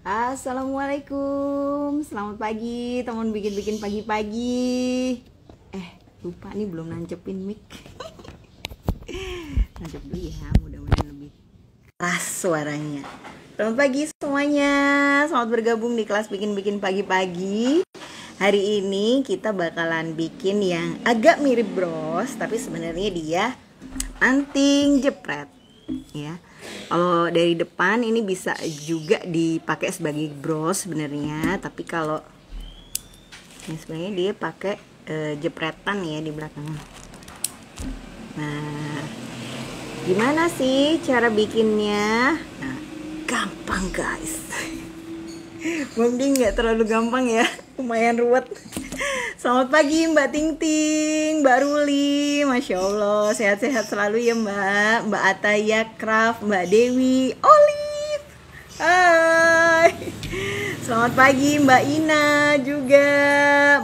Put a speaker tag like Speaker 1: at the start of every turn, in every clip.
Speaker 1: Assalamualaikum, selamat pagi teman bikin-bikin pagi-pagi. Lupa nih belum nancepin mic. Nancep dulu ya, mudah-mudahan lebih keras suaranya. Selamat pagi semuanya, selamat bergabung di kelas bikin-bikin pagi-pagi. Hari ini kita bakalan bikin yang agak mirip bros, tapi sebenarnya dia anting jepret ya. Kalau dari depan ini bisa juga dipakai sebagai bros sebenarnya, tapi kalau ini sebenarnya dia pakai jepretan ya di belakang. Nah, gimana sih cara bikinnya? Nah, gampang guys. Mending nggak terlalu gampang ya, lumayan ruwet. Selamat pagi Mbak Ting Ting, Mbak Ruli, Masya Allah, sehat-sehat selalu ya Mbak Ataya Craft, Mbak Dewi, Olive. Hai. Selamat pagi Mbak Ina juga,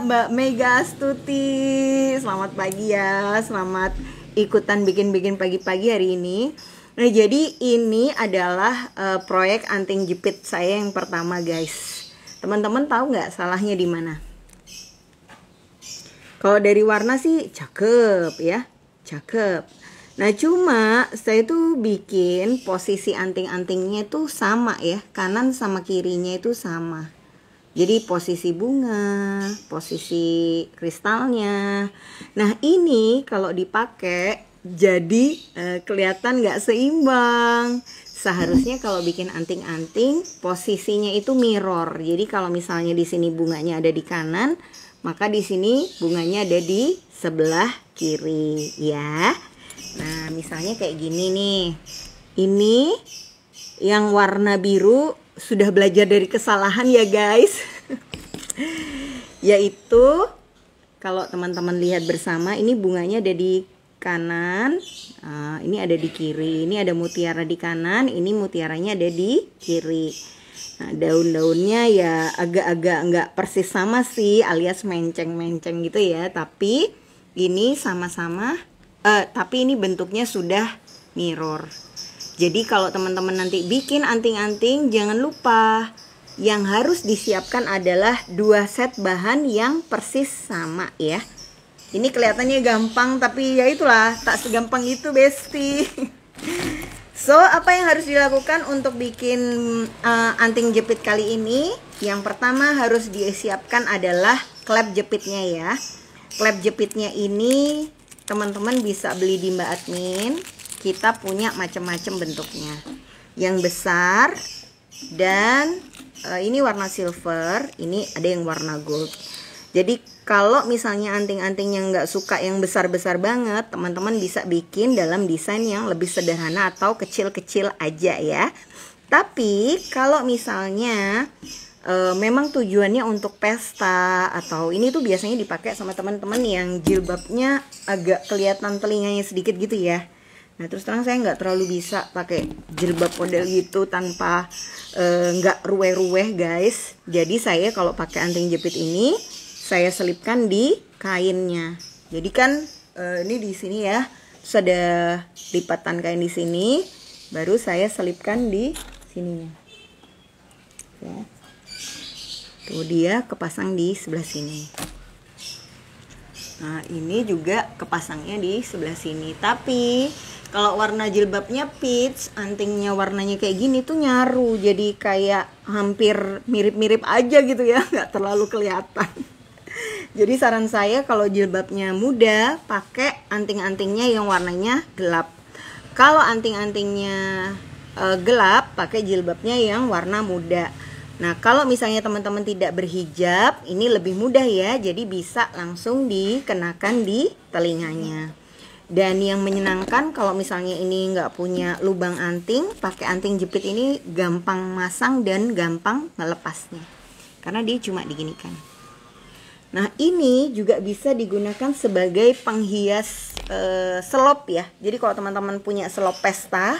Speaker 1: Mbak Mega Astuti. Selamat pagi ya, selamat ikutan bikin-bikin pagi-pagi hari ini. Nah, jadi ini adalah proyek anting jepit saya yang pertama guys. Teman-teman tahu nggak salahnya di mana? Kalau dari warna sih cakep ya, cakep. Nah cuma saya tuh bikin posisi anting-antingnya itu sama ya, kanan sama kirinya itu sama. Jadi posisi bunga, posisi kristalnya. Nah ini kalau dipakai jadi kelihatan nggak seimbang. Seharusnya kalau bikin anting-anting posisinya itu mirror. Jadi kalau misalnya di sini bunganya ada di kanan, maka di sini bunganya ada di sebelah kiri ya. Nah, misalnya kayak gini nih. Ini yang warna biru sudah belajar dari kesalahan ya guys. Yaitu kalau teman-teman lihat bersama, ini bunganya ada di kanan, ini ada di kiri. Ini ada mutiara di kanan, ini mutiaranya ada di kiri. Nah, daun-daunnya ya agak-agak nggak persis sama sih, alias menceng-menceng gitu ya. Tapi ini sama-sama, tapi ini bentuknya sudah mirror. Jadi kalau teman-teman nanti bikin anting-anting, jangan lupa yang harus disiapkan adalah 2 set bahan yang persis sama ya. Ini kelihatannya gampang, tapi ya itulah, tak segampang itu besti. So, apa yang harus dilakukan untuk bikin anting jepit kali ini? Yang pertama harus disiapkan adalah klep jepitnya ya. Klep jepitnya ini teman-teman bisa beli di Mbak Admin. Kita punya macam-macam bentuknya. Yang besar dan ini warna silver, ini ada yang warna gold. Jadi kalau misalnya anting-anting yang nggak suka yang besar-besar banget, teman-teman bisa bikin dalam desain yang lebih sederhana atau kecil-kecil aja ya. Tapi kalau misalnya memang tujuannya untuk pesta atau ini tuh biasanya dipakai sama teman-teman yang jilbabnya agak kelihatan telinganya sedikit gitu ya. Nah terus terang saya nggak terlalu bisa pakai jilbab model gitu tanpa nggak ruweh-ruweh guys. Jadi saya kalau pakai anting jepit ini, saya selipkan di kainnya. Jadi kan ini di sini ya, terus ada lipatan kain di sini, baru saya selipkan di sininya. Ya. Tuh dia kepasang di sebelah sini. Nah ini juga kepasangnya di sebelah sini. Tapi kalau warna jilbabnya peach, antingnya warnanya kayak gini tuh nyaru, jadi kayak hampir mirip-mirip aja gitu ya, nggak terlalu kelihatan. Jadi saran saya kalau jilbabnya muda, pakai anting-antingnya yang warnanya gelap. Kalau anting-antingnya gelap, pakai jilbabnya yang warna muda. Nah kalau misalnya teman-teman tidak berhijab, ini lebih mudah ya, jadi bisa langsung dikenakan di telinganya. Dan yang menyenangkan kalau misalnya ini nggak punya lubang anting, pakai anting jepit ini gampang masang dan gampang melepasnya. Karena dia cuma diginikan. Nah ini juga bisa digunakan sebagai penghias selop ya. Jadi kalau teman-teman punya selop pesta,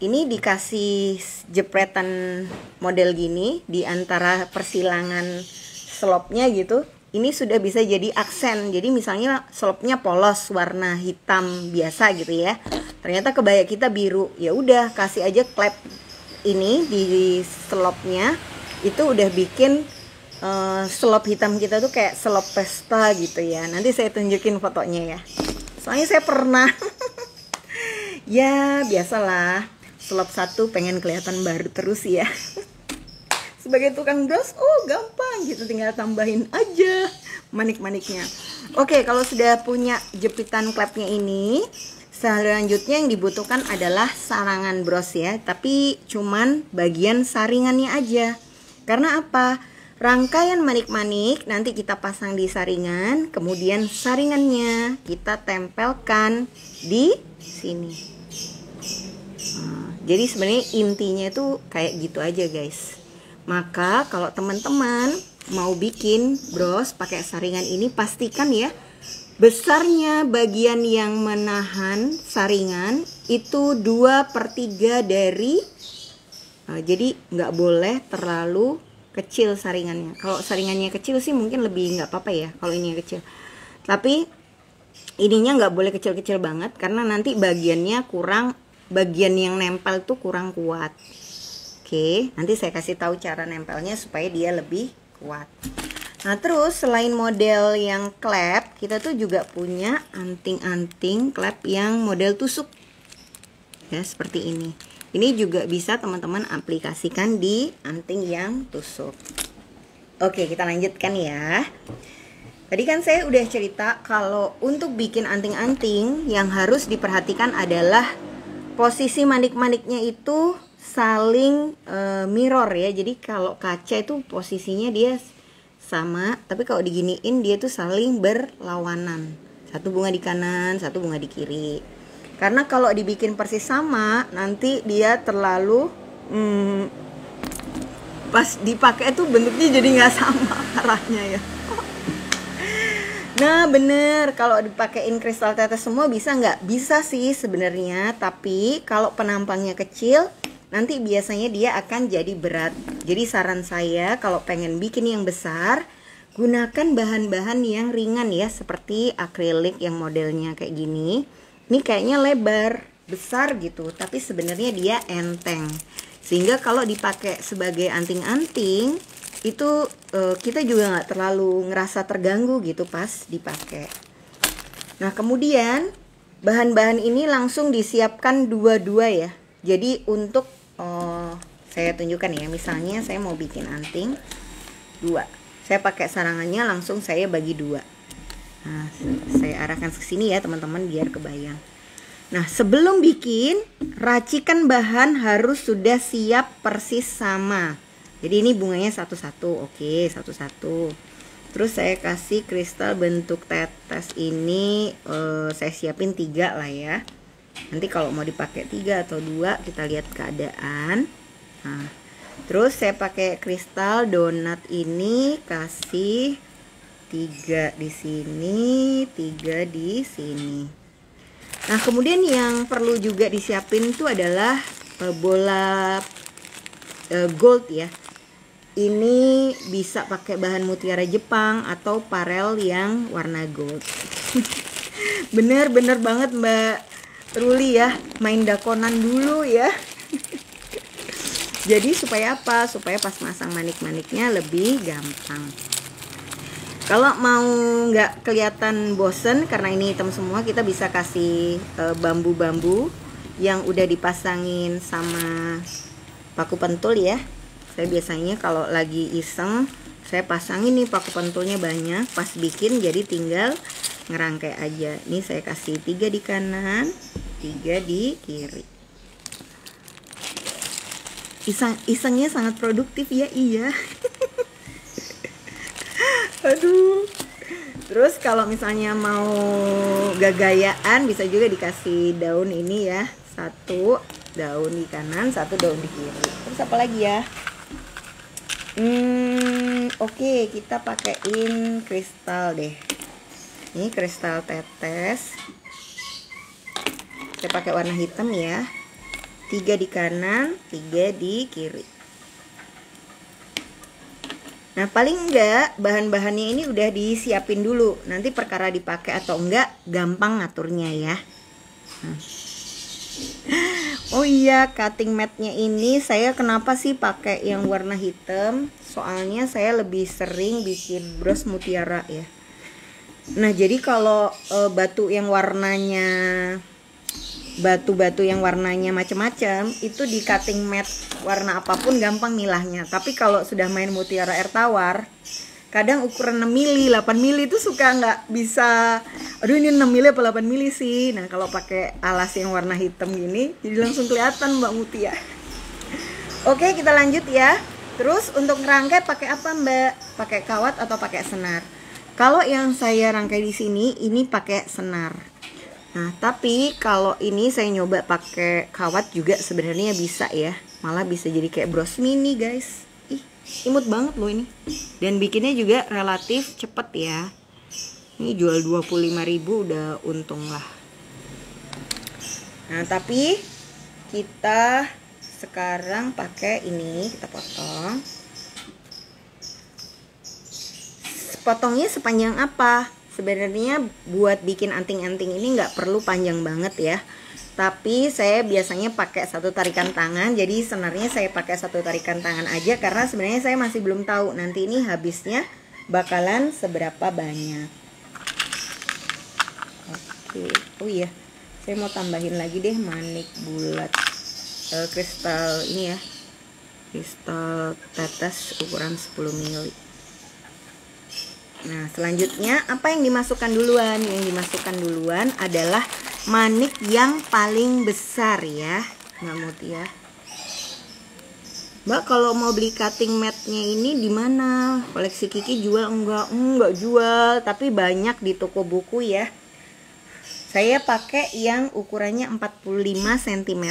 Speaker 1: ini dikasih jepretan model gini di antara persilangan selopnya gitu. Ini sudah bisa jadi aksen. Jadi misalnya selopnya polos warna hitam biasa gitu ya. Ternyata kebaya kita biru. Ya udah kasih aja klep ini di selopnya. Itu udah bikin selop hitam kita tuh kayak selop pesta gitu ya. Nanti saya tunjukin fotonya ya. Soalnya saya pernah. Ya biasalah, selop satu pengen kelihatan baru terus ya. Sebagai tukang bros, oh gampang gitu, tinggal tambahin aja manik-maniknya. Oke, kalau sudah punya jepitan klepnya ini, selanjutnya yang dibutuhkan adalah sarangan bros ya. Tapi cuman bagian saringannya aja. Karena apa? Rangkaian manik-manik nanti kita pasang di saringan, kemudian saringannya kita tempelkan di sini. Jadi sebenarnya intinya itu kayak gitu aja guys. Maka kalau teman-teman mau bikin bros pakai saringan ini, pastikan ya besarnya bagian yang menahan saringan itu 2/3 dari jadi nggak boleh terlalu kecil saringannya. Kalau saringannya kecil sih mungkin lebih nggak apa-apa ya kalau ini kecil. Tapi ininya nggak boleh kecil-kecil banget karena nanti bagiannya kurang, bagian yang nempel tuh kurang kuat. Oke, nanti saya kasih tahu cara nempelnya supaya dia lebih kuat. Nah terus selain model yang klep, kita tuh juga punya anting-anting klep yang model tusuk ya, seperti ini. Ini juga bisa teman-teman aplikasikan di anting yang tusuk. Oke, kita lanjutkan ya. Tadi kan saya udah cerita kalau untuk bikin anting-anting yang harus diperhatikan adalah posisi manik-maniknya itu saling mirror ya. Jadi kalau kaca itu posisinya dia sama, tapi kalau diginiin dia tuh saling berlawanan. Satu bunga di kanan, satu bunga di kiri. Karena kalau dibikin persis sama, nanti dia terlalu pas dipakai tuh bentuknya jadi nggak sama arahnya ya. Nah bener, kalau dipakein kristal tetes semua bisa nggak? Bisa sih sebenarnya, tapi kalau penampangnya kecil, nanti biasanya dia akan jadi berat. Jadi saran saya kalau pengen bikin yang besar, gunakan bahan-bahan yang ringan ya, seperti akrilik yang modelnya kayak gini. Ini kayaknya lebar, besar gitu, tapi sebenarnya dia enteng. Sehingga kalau dipakai sebagai anting-anting, itu kita juga nggak terlalu ngerasa terganggu gitu pas dipakai. Nah kemudian bahan-bahan ini langsung disiapkan dua-dua ya. Jadi untuk saya tunjukkan ya, misalnya saya mau bikin anting 2, saya pakai sarangannya langsung saya bagi 2. Nah, saya arahkan ke sini ya teman-teman biar kebayang. Nah, sebelum bikin, racikan bahan harus sudah siap persis sama. Jadi ini bunganya satu-satu. Oke, satu-satu. Terus saya kasih kristal bentuk tetes ini saya siapin 3 lah ya. Nanti kalau mau dipakai 3 atau 2 kita lihat keadaan. Nah, terus saya pakai kristal donat ini, kasih 3 di sini, 3 di sini. Nah kemudian yang perlu juga disiapin itu adalah bola gold ya. Ini bisa pakai bahan mutiara Jepang atau parel yang warna gold. Bener-bener banget Mbak Ruli ya, main dakonan dulu ya. Jadi supaya apa? Supaya pas masang manik-maniknya lebih gampang. Kalau mau nggak kelihatan bosen karena ini hitam semua, kita bisa kasih bambu-bambu yang udah dipasangin sama paku pentul ya. Saya biasanya kalau lagi iseng, saya pasangin nih paku pentulnya banyak, pas bikin jadi tinggal ngerangkai aja. Ini saya kasih 3 di kanan, 3 di kiri. Isengnya sangat produktif ya, iya. Aduh. Terus kalau misalnya mau gagayaan bisa juga dikasih daun ini ya. 1 daun di kanan, 1 daun di kiri. Terus apa lagi ya? Oke, kita pakein kristal deh. Ini kristal tetes. Saya pakai warna hitam ya. 3 di kanan, 3 di kiri. Nah paling enggak bahan-bahannya ini udah disiapin dulu. Nanti perkara dipakai atau enggak gampang ngaturnya ya. Oh iya, cutting matnya ini saya kenapa sih pakai yang warna hitam? Soalnya saya lebih sering bikin bros mutiara ya. Nah, jadi kalau batu-batu yang warnanya macam-macam itu di cutting mat warna apapun gampang milahnya. Tapi kalau sudah main mutiara air tawar, kadang ukuran 6 mili, 8 mili itu suka nggak bisa. Aduh, ini 6 mili apa 8 mili sih. Nah, kalau pakai alas yang warna hitam gini jadi langsung kelihatan Mbak Mutia ya. Oke, kita lanjut ya. Terus untuk ngerangkai pakai apa Mbak? Pakai kawat atau pakai senar? Kalau yang saya rangkai di sini ini pakai senar. Nah, tapi kalau ini saya nyoba pakai kawat juga sebenarnya bisa ya. Malah bisa jadi kayak bros mini, guys. Ih, imut banget loh ini. Dan bikinnya juga relatif cepet ya. Ini jual 25.000 udah untung lah. Nah, tapi kita sekarang pakai ini, kita potong. Potongnya sepanjang apa? Sebenarnya buat bikin anting-anting ini nggak perlu panjang banget ya. Tapi saya biasanya pakai satu tarikan tangan. Jadi senarnya saya pakai satu tarikan tangan aja karena sebenarnya saya masih belum tahu nanti ini habisnya bakalan seberapa banyak. Oke. Oh iya, saya mau tambahin lagi deh manik bulat kristal ini ya, kristal tetes ukuran 10 mili. Nah, selanjutnya apa yang dimasukkan duluan? Yang dimasukkan duluan adalah manik yang paling besar ya, Mbak Mutia. Mbak, kalau mau beli cutting matnya ini di mana? Koleksi Kiki jual enggak? Enggak jual, tapi banyak di toko buku ya. Saya pakai yang ukurannya 45 cm.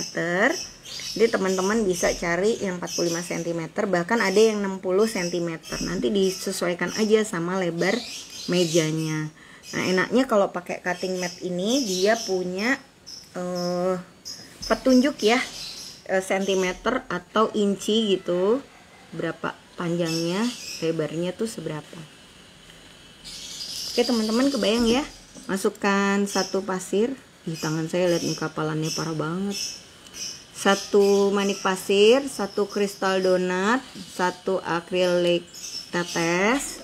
Speaker 1: Jadi teman-teman bisa cari yang 45 cm, bahkan ada yang 60 cm. Nanti disesuaikan aja sama lebar mejanya. Nah, enaknya kalau pakai cutting mat ini dia punya petunjuk ya, sentimeter atau inci gitu, berapa panjangnya, lebarnya tuh seberapa. Oke teman-teman, kebayang ya. Masukkan satu pasir. Di tangan saya lihat nih kapalannya parah banget. Satu manik pasir, satu kristal donat, satu akrilik tetes.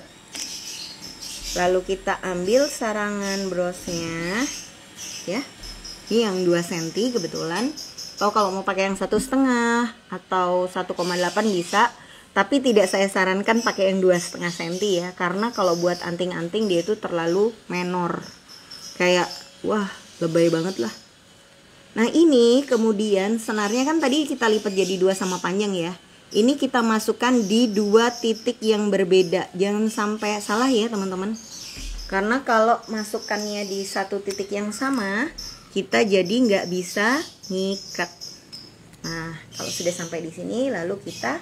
Speaker 1: Lalu kita ambil sarangan brosnya ya. Ini yang 2 cm kebetulan. Atau kalau mau pakai yang 1,5 atau 1,8 bisa. Tapi tidak saya sarankan pakai yang 2,5 cm ya, karena kalau buat anting-anting dia itu terlalu menor. Kayak wah, lebay banget lah. Nah, ini kemudian senarnya kan tadi kita lipat jadi 2 sama panjang ya. Ini kita masukkan di 2 titik yang berbeda. Jangan sampai salah ya teman-teman. Karena kalau masukkannya di 1 titik yang sama, kita jadi nggak bisa ngikat. Nah, kalau sudah sampai di sini lalu kita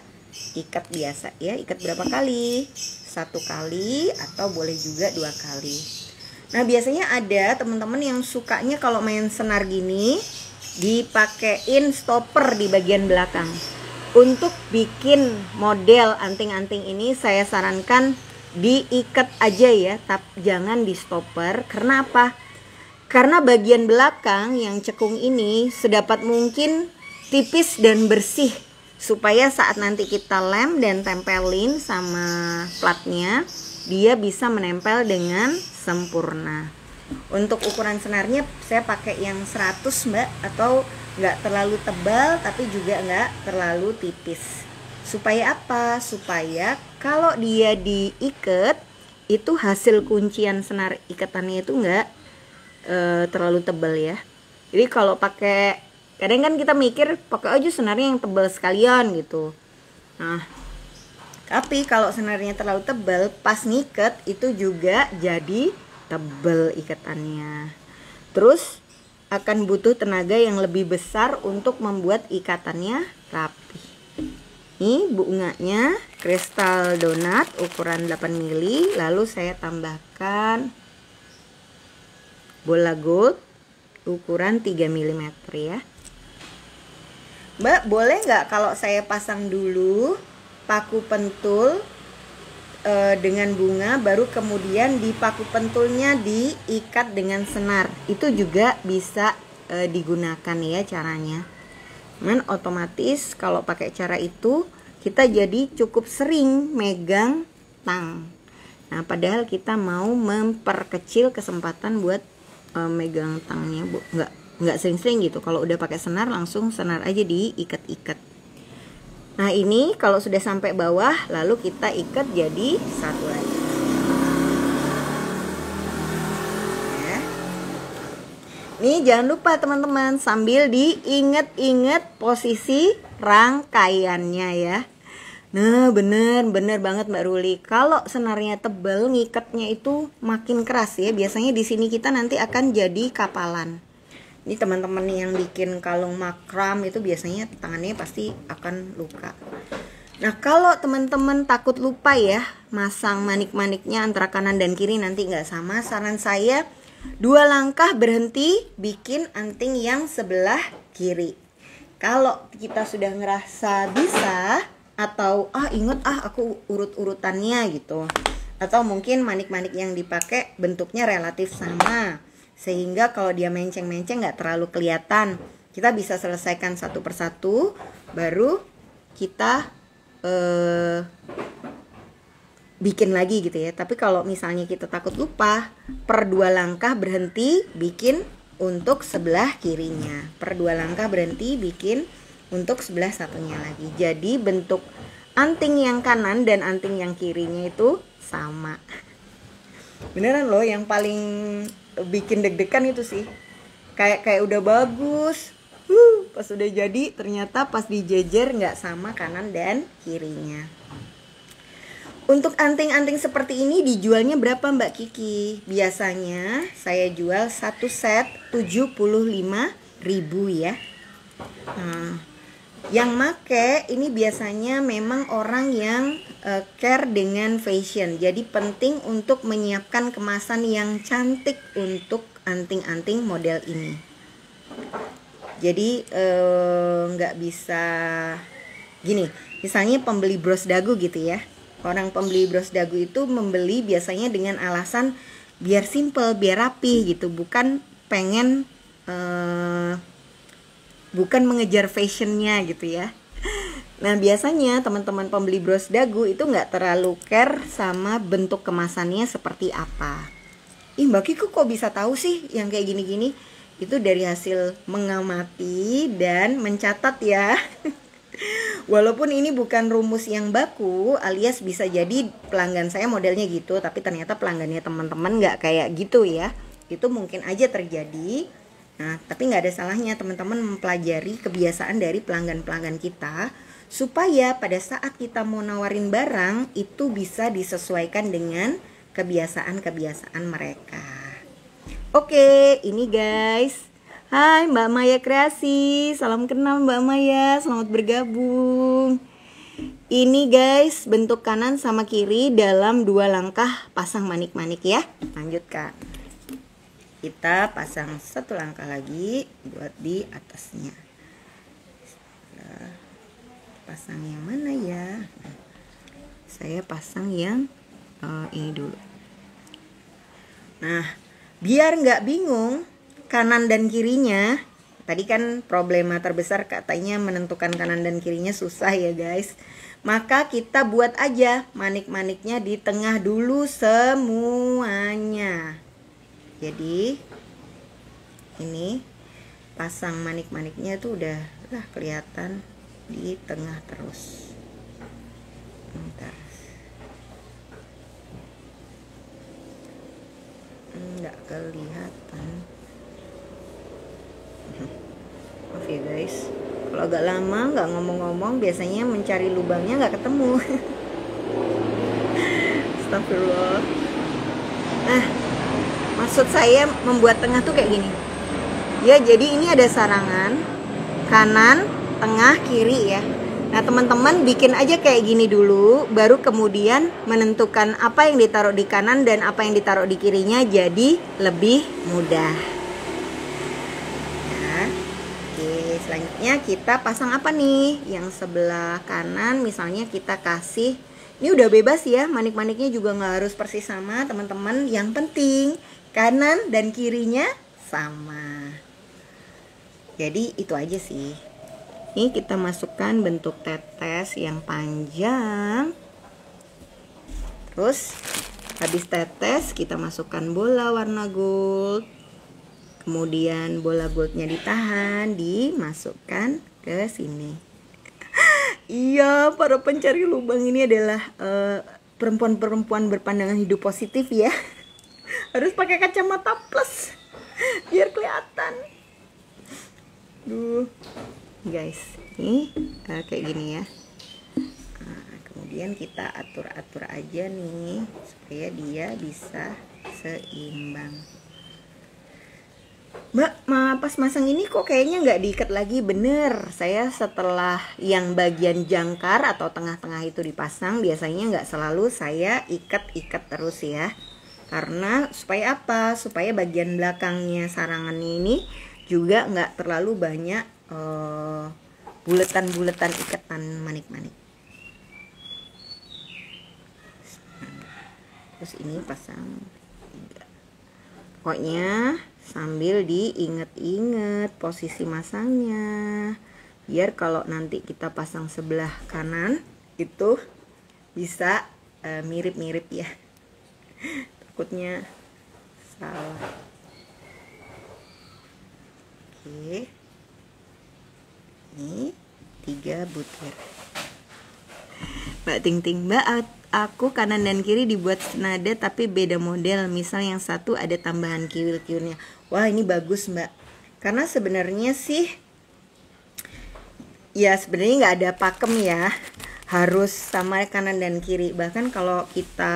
Speaker 1: ikat biasa ya. Ikat berapa kali? 1 kali atau boleh juga 2 kali. Nah, biasanya ada teman-teman yang sukanya kalau main senar gini dipakein stopper di bagian belakang. Untuk bikin model anting-anting ini saya sarankan diikat aja ya, tapi jangan di stopper. Karena apa? Karena bagian belakang yang cekung ini sedapat mungkin tipis dan bersih, supaya saat nanti kita lem dan tempelin sama platnya, dia bisa menempel dengan sempurna. Untuk ukuran senarnya saya pakai yang 100 Mbak, atau nggak terlalu tebal tapi juga nggak terlalu tipis. Supaya apa? Supaya kalau dia diikat itu hasil kuncian senar ikatannya itu nggak terlalu tebal ya. Jadi kalau pakai, kadang kan kita mikir pakai aja senarnya yang tebal sekalian gitu. Nah, tapi kalau senarnya terlalu tebal, pas ngikat itu juga jadi tebal ikatannya. Terus akan butuh tenaga yang lebih besar untuk membuat ikatannya rapi. Ini bunganya kristal donat ukuran 8 mili. Lalu saya tambahkan bola gold ukuran 3 mm ya. Mbak, boleh nggak kalau saya pasang dulu paku pentul dengan bunga, baru kemudian di paku pentulnya diikat dengan senar? Itu juga bisa digunakan ya caranya. Men otomatis kalau pakai cara itu kita jadi cukup sering megang tang. Nah, padahal kita mau memperkecil kesempatan buat megang tangnya, Bu. Nggak sering-sering gitu. Kalau udah pakai senar langsung senar aja diikat-ikat. Nah, ini kalau sudah sampai bawah lalu kita ikat jadi satu lagi. Nih jangan lupa teman-teman sambil diinget-inget posisi rangkaiannya ya. Nah bener banget Mbak Ruli. Kalau senarnya tebal ngikatnya itu makin keras ya. Biasanya di sini kita nanti akan jadi kapalan. Ini teman-teman yang bikin kalung makram itu biasanya tangannya pasti akan luka. Nah kalau teman-teman takut lupa ya masang manik-maniknya antara kanan dan kiri nanti nggak sama, saran saya 2 langkah berhenti bikin anting yang sebelah kiri. Kalau kita sudah ngerasa bisa atau inget aku urut-urutannya gitu, atau mungkin manik-manik yang dipakai bentuknya relatif sama sehingga kalau dia menceng-menceng nggak terlalu kelihatan, kita bisa selesaikan satu persatu baru kita bikin lagi gitu ya. Tapi kalau misalnya kita takut lupa, per 2 langkah berhenti bikin untuk sebelah kirinya, per 2 langkah berhenti bikin untuk sebelah satunya lagi. Jadi bentuk anting yang kanan dan anting yang kirinya itu sama. Beneran loh, yang paling bikin deg-degan itu sih. Kayak udah bagus, pas udah jadi ternyata pas dijejer nggak sama kanan dan kirinya. Untuk anting-anting seperti ini dijualnya berapa Mbak Kiki? Biasanya saya jual satu set 75.000 ya. Yang make ini biasanya memang orang yang care dengan fashion. Jadi penting untuk menyiapkan kemasan yang cantik untuk anting-anting model ini. Jadi nggak bisa gini. Misalnya pembeli bros dagu gitu ya. Orang pembeli bros dagu itu membeli biasanya dengan alasan biar simple, biar rapi gitu, bukan pengen bukan mengejar fashionnya gitu ya. Nah biasanya teman-teman pembeli bros dagu itu nggak terlalu care sama bentuk kemasannya seperti apa. Mbak Kiko kok bisa tahu sih yang kayak gini-gini? Itu dari hasil mengamati dan mencatat ya. Walaupun ini bukan rumus yang baku, alias bisa jadi pelanggan saya modelnya gitu, tapi ternyata pelanggannya teman-teman nggak kayak gitu ya. Itu mungkin aja terjadi. Nah, tapi nggak ada salahnya teman-teman mempelajari kebiasaan dari pelanggan-pelanggan kita, supaya pada saat kita mau nawarin barang, itu bisa disesuaikan dengan kebiasaan-kebiasaan mereka. Oke, ini guys. Hai Mbak Maya Kreasi, salam kenal Mbak Maya, selamat bergabung. Ini guys bentuk kanan sama kiri dalam 2 langkah pasang manik-manik ya. Lanjut Kak. Kita pasang 1 langkah lagi buat di atasnya. Pasang yang mana ya? Saya pasang yang ini dulu. Nah, biar nggak bingung kanan dan kirinya, tadi kan problema terbesar katanya menentukan kanan dan kirinya susah ya guys. Maka kita buat aja manik-maniknya di tengah dulu semuanya. Jadi ini pasang manik-maniknya tuh udah kelihatan di tengah terus. Bentar. Nggak kelihatan. Maaf ya guys, kalau agak lama nggak ngomong-ngomong biasanya mencari lubangnya nggak ketemu. Astagfirullah. Nah, maksud saya membuat tengah tuh kayak gini ya. Jadi ini ada sarangan kanan, tengah, kiri ya. Nah teman-teman bikin aja kayak gini dulu, baru kemudian menentukan apa yang ditaruh di kanan dan apa yang ditaruh di kirinya, jadi lebih mudah. Selanjutnya kita pasang apa nih? Yang sebelah kanan misalnya kita kasih, ini udah bebas ya, manik-maniknya juga nggak harus persis sama teman-teman. Yang penting kanan dan kirinya sama. Jadi itu aja sih. Ini kita masukkan bentuk tetes yang panjang. Terus habis tetes kita masukkan bola warna gold. Kemudian bola goldnya ditahan, dimasukkan ke sini. Iya, para pencari lubang ini adalah perempuan-perempuan berpandangan hidup positif ya. Harus pakai kacamata plus biar kelihatan. Duh, guys, ini kayak gini ya. Nah, kemudian kita atur-atur aja nih supaya dia bisa seimbang. Mbak, pas masang ini kok kayaknya nggak diikat lagi. Bener, saya setelah yang bagian jangkar atau tengah-tengah itu dipasang, biasanya nggak selalu saya ikat-ikat terus ya. Karena supaya apa? Supaya bagian belakangnya sarangannya ini juga nggak terlalu banyak buletan-buletan ikatan manik-manik. Terus ini pasang. Pokoknya sambil diinget-inget posisi masangnya, biar kalau nanti kita pasang sebelah kanan itu bisa mirip-mirip ya. Takutnya salah. Oke, ini 3 butir. Mbak Ting Ting, Mbak, aku kanan dan kiri dibuat senada tapi beda model. Misal yang satu ada tambahan kiwil-kiwilnya. Wah, ini bagus Mbak. Karena sebenarnya sih ya sebenarnya nggak ada pakem ya. Harus sama kanan dan kiri. Bahkan kalau kita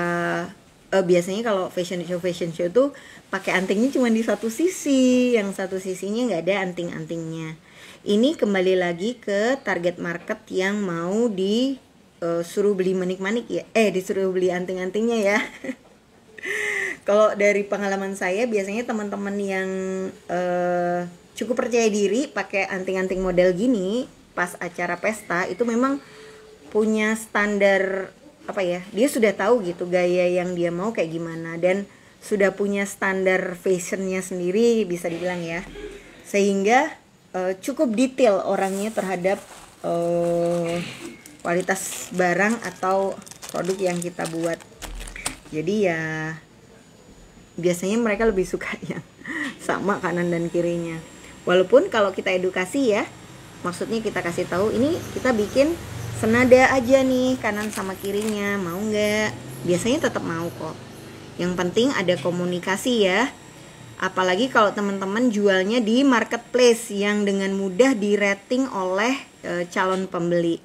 Speaker 1: biasanya kalau fashion show tuh pakai antingnya cuma di satu sisi. Yang satu sisinya nggak ada anting-antingnya. Ini kembali lagi ke target market yang mau suruh beli manik-manik ya, disuruh beli anting-antingnya ya. Kalau dari pengalaman saya biasanya teman-teman yang cukup percaya diri pakai anting-anting model gini pas acara pesta itu memang punya standar apa ya, dia sudah tahu gitu gaya yang dia mau kayak gimana dan sudah punya standar fashionnya sendiri bisa dibilang ya, sehingga cukup detail orangnya terhadap kualitas barang atau produk yang kita buat. Jadi ya biasanya mereka lebih suka yang sama kanan dan kirinya. Walaupun kalau kita edukasi ya, maksudnya kita kasih tahu ini kita bikin senada aja nih kanan sama kirinya, mau nggak? Biasanya tetap mau kok. Yang penting ada komunikasi ya. Apalagi kalau teman-teman jualnya di marketplace yang dengan mudah di-rating oleh calon pembeli.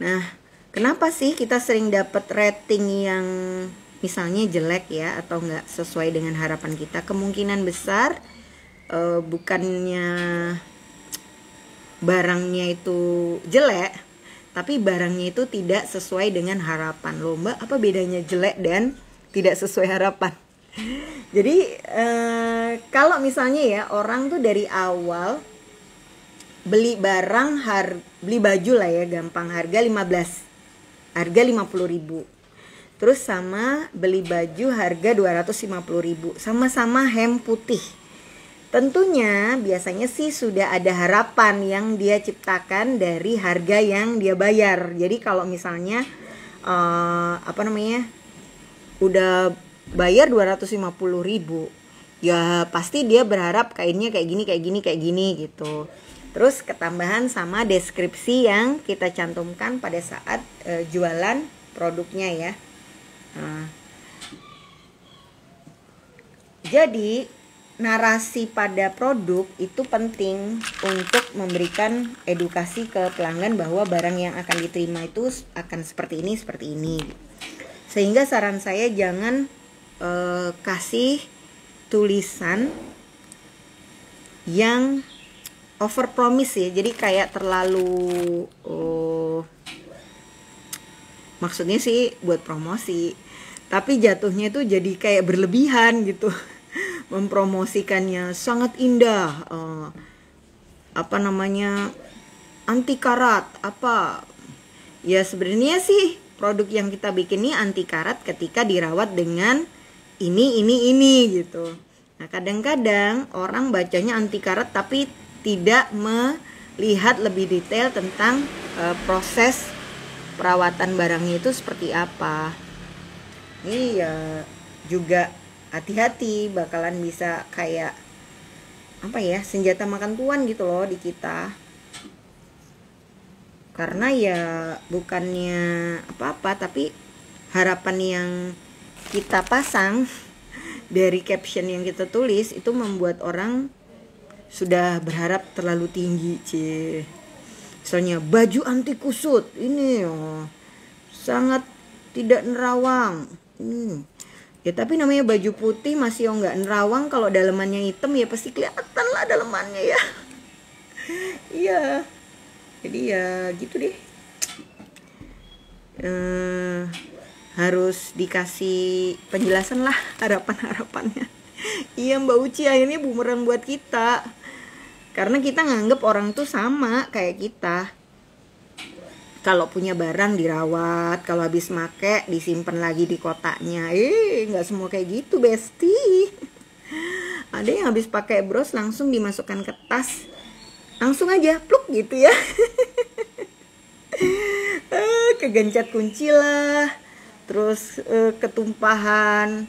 Speaker 1: Nah, kenapa sih kita sering dapat rating yang misalnya jelek ya atau nggak sesuai dengan harapan kita? Kemungkinan besar bukannya barangnya itu jelek, tapi barangnya itu tidak sesuai dengan harapan. Loh Mbak, apa bedanya jelek dan tidak sesuai harapan? Jadi kalau misalnya ya orang tuh dari awal beli barang beli baju lah ya gampang, harga 15, harga 50.000. Terus sama beli baju harga 250.000, sama-sama hem putih. Tentunya biasanya sih sudah ada harapan yang dia ciptakan dari harga yang dia bayar. Jadi kalau misalnya udah bayar 250.000, ya pasti dia berharap kainnya kayak gini gitu. Terus ketambahan sama deskripsi yang kita cantumkan pada saat jualan produknya ya. Jadi narasi pada produk itu penting untuk memberikan edukasi ke pelanggan bahwa barang yang akan diterima itu akan seperti ini. Sehingga saran saya jangan kasih tulisan yang over promise ya, jadi kayak terlalu maksudnya sih buat promosi, tapi jatuhnya itu jadi kayak berlebihan gitu. Mempromosikannya sangat indah, anti karat apa ya, sebenarnya sih produk yang kita bikin ini anti karat ketika dirawat dengan ini gitu. Nah kadang-kadang orang bacanya anti karat tapi tidak lihat lebih detail tentang proses perawatan barangnya itu seperti apa. Ini ya juga hati-hati, bakalan bisa kayak apa ya, senjata makan tuan gitu loh di kita. Karena ya bukannya apa-apa, tapi harapan yang kita pasang dari caption yang kita tulis itu membuat orang sudah berharap terlalu tinggi, cie. Misalnya baju anti kusut ini sangat tidak nerawang. Ya tapi namanya baju putih masih nggak nerawang, kalau dalemannya hitam ya pasti kelihatan lah dalemannya ya. Iya. Jadi ya gitu deh. Harus dikasih penjelasan lah harapan-harapannya. Iya Mbak Uci, akhirnya bumerang buat kita. Karena kita nganggep orang tuh sama kayak kita. Kalau punya barang dirawat, kalau habis make disimpan lagi di kotaknya. Nggak semua kayak gitu, Besti. Ada yang habis pakai bros langsung dimasukkan ke tas, langsung aja pluk gitu ya. Kegencet kunci lah, terus ketumpahan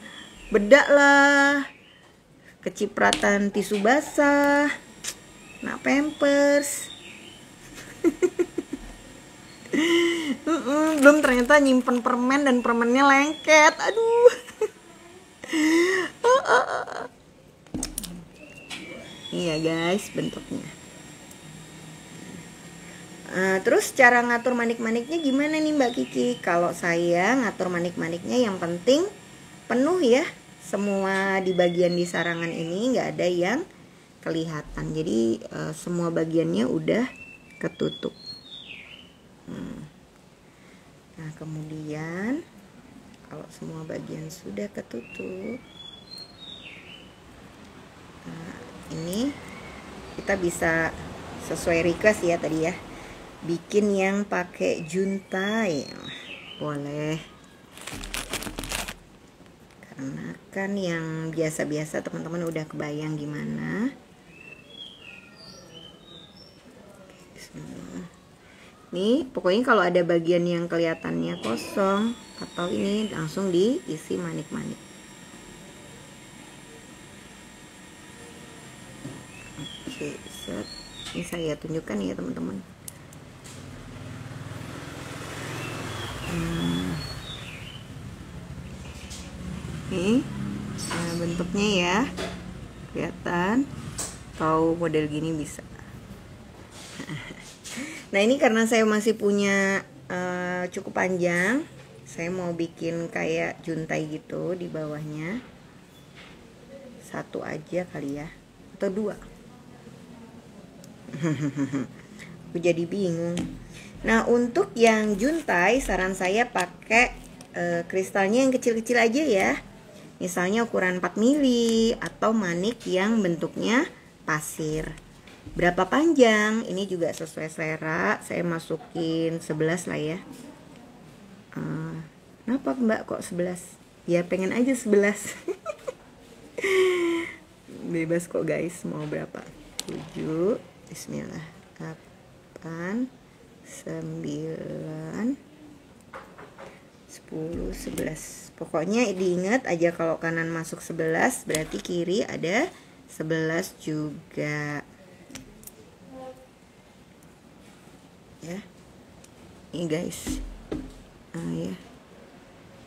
Speaker 1: bedak lah, kecipratan tisu basah, nah pampers. Belum ternyata nyimpen permen dan permennya lengket. Aduh. Iya guys bentuknya. Terus cara ngatur manik-maniknya gimana nih Mbak Kiki? Kalau saya ngatur manik-maniknya yang penting penuh ya. Semua di bagian di sarangan ini nggak ada yang kelihatan. Jadi semua bagiannya udah ketutup. Nah kemudian kalau semua bagian sudah ketutup, nah, ini kita bisa sesuai request ya tadi ya, bikin yang pakai juntai boleh, karena kan yang biasa-biasa teman-teman udah kebayang gimana. Nih pokoknya kalau ada bagian yang kelihatannya kosong atau ini langsung diisi manik-manik. Oke, set. Ini saya tunjukkan ya teman-teman. Nih bentuknya ya, kelihatan. Tahu model gini bisa. Nah ini karena saya masih punya cukup panjang, saya mau bikin kayak juntai gitu di bawahnya. Satu aja kali ya, atau dua. Aku jadi bingung. Nah untuk yang juntai saran saya pakai kristalnya yang kecil-kecil aja ya. Misalnya ukuran 4 mili atau manik yang bentuknya pasir. Berapa panjang? Ini juga sesuai selera. Saya masukin 11 lah ya. Kenapa Mbak kok 11? Ya pengen aja 11. Bebas kok guys, mau berapa? 7. Bismillah. 8 9 10 11. Pokoknya diingat aja kalau kanan masuk 11 berarti kiri ada 11 juga. Ya ini guys ya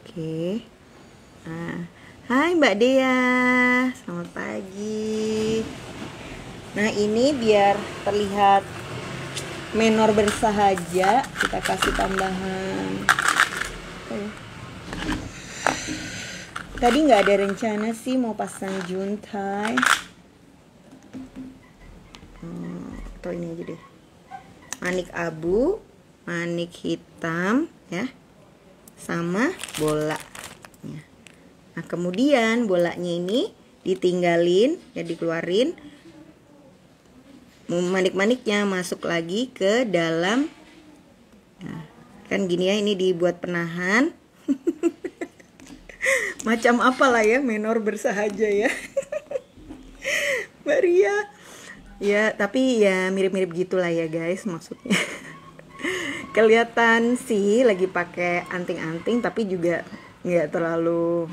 Speaker 1: oke. Hai Mbak Dea, selamat pagi. Nah ini biar terlihat menor bersahaja kita kasih tambahan. Tadi nggak ada rencana sih mau pasang juntai. Atau ini aja deh, manik abu, manik hitam ya, sama bola. Nah kemudian bolanya ini ditinggalin ya, dikeluarin, manik-maniknya masuk lagi ke dalam. Nah, kan gini ya, ini dibuat penahan. Macam apalah ya, menor bersahaja ya. Mbak Ria Ya, tapi ya mirip-mirip gitulah ya guys maksudnya. Kelihatan sih lagi pakai anting-anting tapi juga nggak terlalu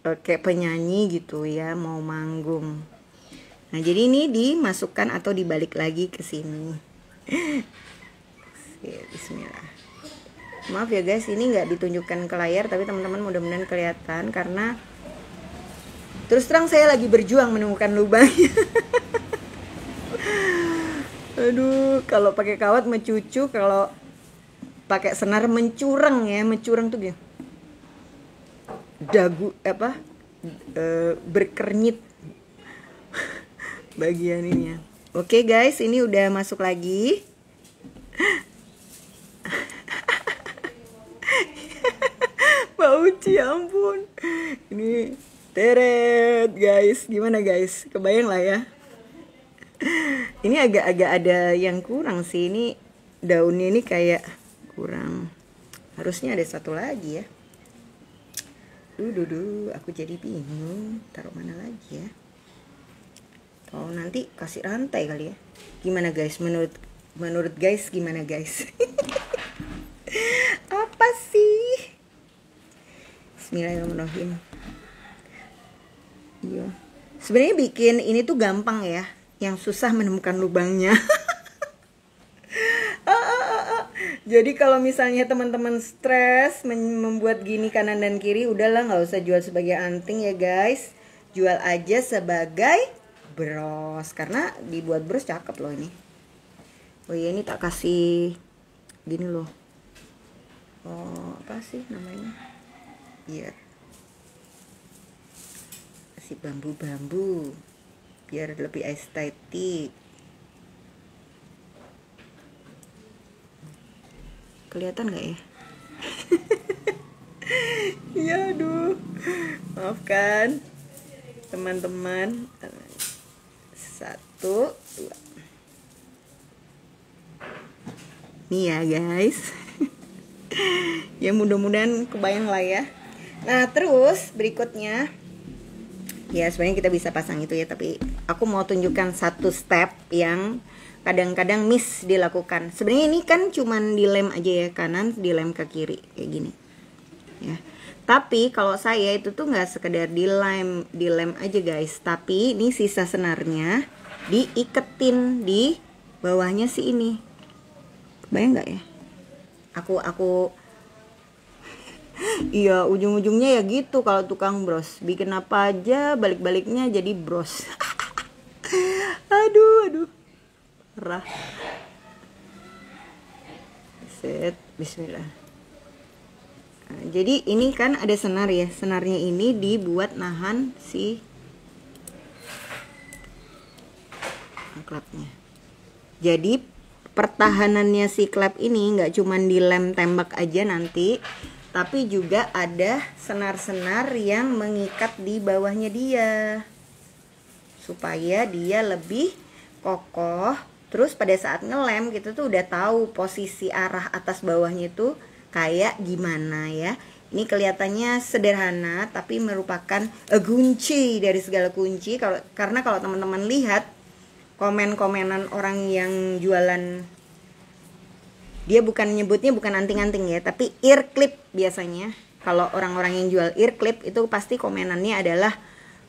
Speaker 1: kayak penyanyi gitu ya, mau manggung. Nah, jadi ini dimasukkan atau dibalik lagi ke sini. Bismillah. Maaf ya guys, ini nggak ditunjukkan ke layar, tapi teman-teman mudah-mudahan kelihatan karena terus terang saya lagi berjuang menemukan lubangnya. Aduh, kalau pakai kawat mencucu, kalau pakai senar mencurang ya, mencurang tuh gini. Dagu apa? Berkernyit bagian ini ya. Oke guys, ini udah masuk lagi. Uci, ampun. Ini teret guys, gimana guys? Kebayang lah ya. Ini agak-agak ada yang kurang sih. Ini daunnya ini kayak kurang. Harusnya ada satu lagi ya. Aku jadi bingung. Taruh mana lagi ya? Oh, nanti kasih rantai kali ya. Gimana guys? Menurut guys gimana guys? Apa sih? Bismillahirrahmanirrahim. Iya. Sebenarnya bikin ini tuh gampang ya. Yang susah menemukan lubangnya. Jadi kalau misalnya teman-teman stres membuat gini kanan dan kiri, udahlah nggak usah jual sebagai anting ya guys. Jual aja sebagai bros. Karena dibuat bros cakep loh ini. Oh iya, ini tak kasih gini loh. Oh, apa sih namanya? Iya. Kasih bambu-bambu biar lebih estetik. Kelihatan nggak ya? Ya aduh, maafkan teman-teman. 1, 2. Nih ya guys. Ya mudah-mudahan kebayang lah ya. Nah terus berikutnya, ya sebenarnya kita bisa pasang itu ya, tapi aku mau tunjukkan satu step yang kadang-kadang miss dilakukan. Sebenarnya ini kan cuman dilem aja ya, kanan dilem ke kiri kayak gini ya. Tapi kalau saya itu tuh nggak sekedar dilem aja guys, tapi ini sisa senarnya diiketin di bawahnya si ini. Bayang nggak ya? Aku iya, ujung-ujungnya ya gitu kalau tukang bros. Bikin apa aja balik-baliknya jadi bros. Aduh. Rah. Set, bismillah. Nah, jadi ini kan ada senar ya. Senarnya ini dibuat nahan si klapnya. Jadi pertahanannya si klep ini nggak cuman dilem tembak aja nanti, tapi juga ada senar-senar yang mengikat di bawahnya dia supaya dia lebih kokoh. Terus pada saat ngelem kita tuh udah tahu posisi arah atas bawahnya itu kayak gimana ya. Ini kelihatannya sederhana tapi merupakan kunci dari segala kunci. Karena kalau teman-teman lihat komen-komenan orang yang jualan, dia nyebutnya bukan anting-anting ya, tapi ear clip biasanya. Kalau orang-orang yang jual ear clip itu pasti komenannya adalah